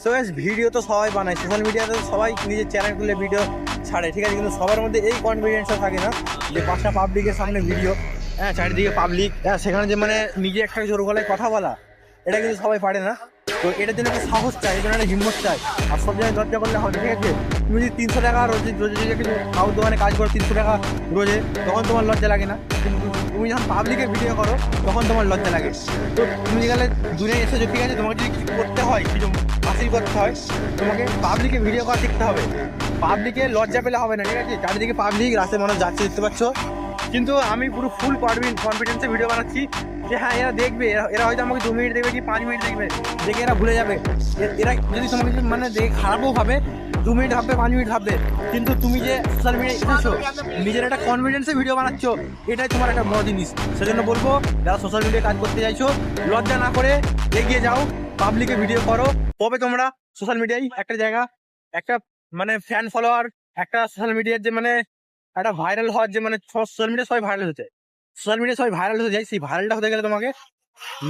So guys, video তো সবাই বানায়, সোশ্যাল মিডিয়াতে সবাই নিজের চ্যানেল খুলে ভিডিও ছাড়ে, ঠিক আছে, কিন্তু সবার মধ্যে এই কনফিডেন্সটা থাকে না যে 5টা পাবলিকের সামনে ভিডিও, হ্যাঁ, চারিদিকে পাবলিক, হ্যাঁ, সেখানে যে মানে নিজে একটা জোর গলায় কথা বলা, এটা কিন্তু সবাই পারে না। তো এটার জন্য একটা সাহস চাই, এর জন্য একটা হিম্মত চাই। আর সব জায়গায় লজ্জা করলে হবে, ঠিক আছে। তুমি যদি 300 টাকা রোজে রোজে যদি কিছু কাউর দোকানে কাজ করো 300 টাকা রোজে, তখন তোমার লজ্জা লাগে না। কিন্তু তুমি যখন পাবলিকের ভিডিও করো তখন তোমার লজ্জা লাগে। তো তুমি যেখানে দূরে এসেছো, ঠিক আছে, তোমাকে যদি কিছু করতে হয়, কিছু হাসিল করতে হয়, তোমাকে পাবলিকে ভিডিও করা শিখতে হবে। পাবলিকে লজ্জা পেলে হবে না, ঠিক আছে। চারিদিকে পাবলিক, রাস্তায় মানুষ যাচ্ছে, দেখতে পাচ্ছ। কিন্তু আমি পুরো ফুল কনফিডেন্সে ভিডিও বানাচ্ছি যে হ্যাঁ, এরা দেখবে, এরা হয়তো আমাকে 2 মিনিট দেখবে কি 5 মিনিট দেখবে, দেখে এরা ভুলে যাবে। এরা যদি তোমাকে মানে দেখে খারাপও ভাবে, 2 মিনিট ভাববে, 5 মিনিট ভাববে, কিন্তু তুমি যে সোশ্যাল মিডিয়ায় এসেছো, নিজের একটা কনফিডেন্সে ভিডিও বানাচ্ছ, এটাই তোমার একটা বড় জিনিস। সেজন্য বলবো, যারা সোশ্যাল মিডিয়ায় কাজ করতে চাইছো, লজ্জা না করে এগিয়ে যাও, পাবলিকে ভিডিও করো। তবে তোমরা সোশ্যাল মিডিয়ায় একটা জায়গা, একটা মানে ফ্যান ফলোয়ার, একটা সোশ্যাল মিডিয়ার যে মানে একটা ভাইরাল হওয়ার যে মানে সোশ্যাল মিডিয়া সবাই ভাইরাল হতে চায়, সোশ্যাল মিডিয়া সবাই ভাইরাল হতে যায়, সেই ভাইরালটা হতে গেলে তোমাকে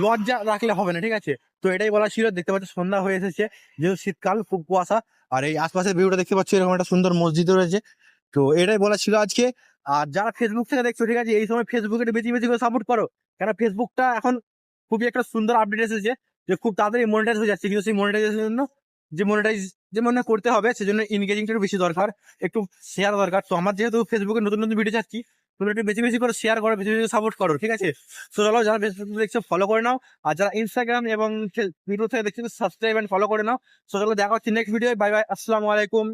লজ্জা রাখলে হবে না, ঠিক আছে। তো এটাই বলা ছিল। দেখতে পাচ্ছ সন্ধ্যা হয়ে এসেছে, যেহেতু শীতকাল, খুব কুয়াশা। আর এই আশপাশের ভিউটা দেখতে পাচ্ছ, এরকম একটা সুন্দর মসজিদ রয়েছে। তো এটাই বলা ছিল আজকে। আর যারা ফেসবুক থেকে দেখছো, ঠিক আছে, এই সময় ফেসবুকে বেশি বেশি করে সাপোর্ট করো, কেন ফেসবুকটা এখন খুবই একটা সুন্দর আপডেট এসেছে, যে খুব তাড়াতাড়ি মনিটাইজ হয়ে যাচ্ছে। কিন্তু সেই মনিটাইজেশনের জন্য যে মনিটাইজ যে মনে করতে হবে, সেজন্য এনগেজিংটা একটু বেশি দরকার, একটু শেয়ার দরকার। তো আমার যেহেতু ফেসবুকে নতুন নতুন ভিডিও চাচ্ছি, তুমি একটু বেশি বেশি করে শেয়ার করো, বেশি বেশি সাপোর্ট করো, ঠিক আছে। তো চলো, যারা ফেসবুক দেখছো ফলো করে নাও, আর যারা ইনস্টাগ্রাম এবং ইউটিউব থেকে দেখছো সাবস্ক্রাইব এন্ড ফলো করে নাও। তো চলো, দেখা হচ্ছে নেক্সট ভিডিও। বাই বাই, আসসালামু আলাইকুম।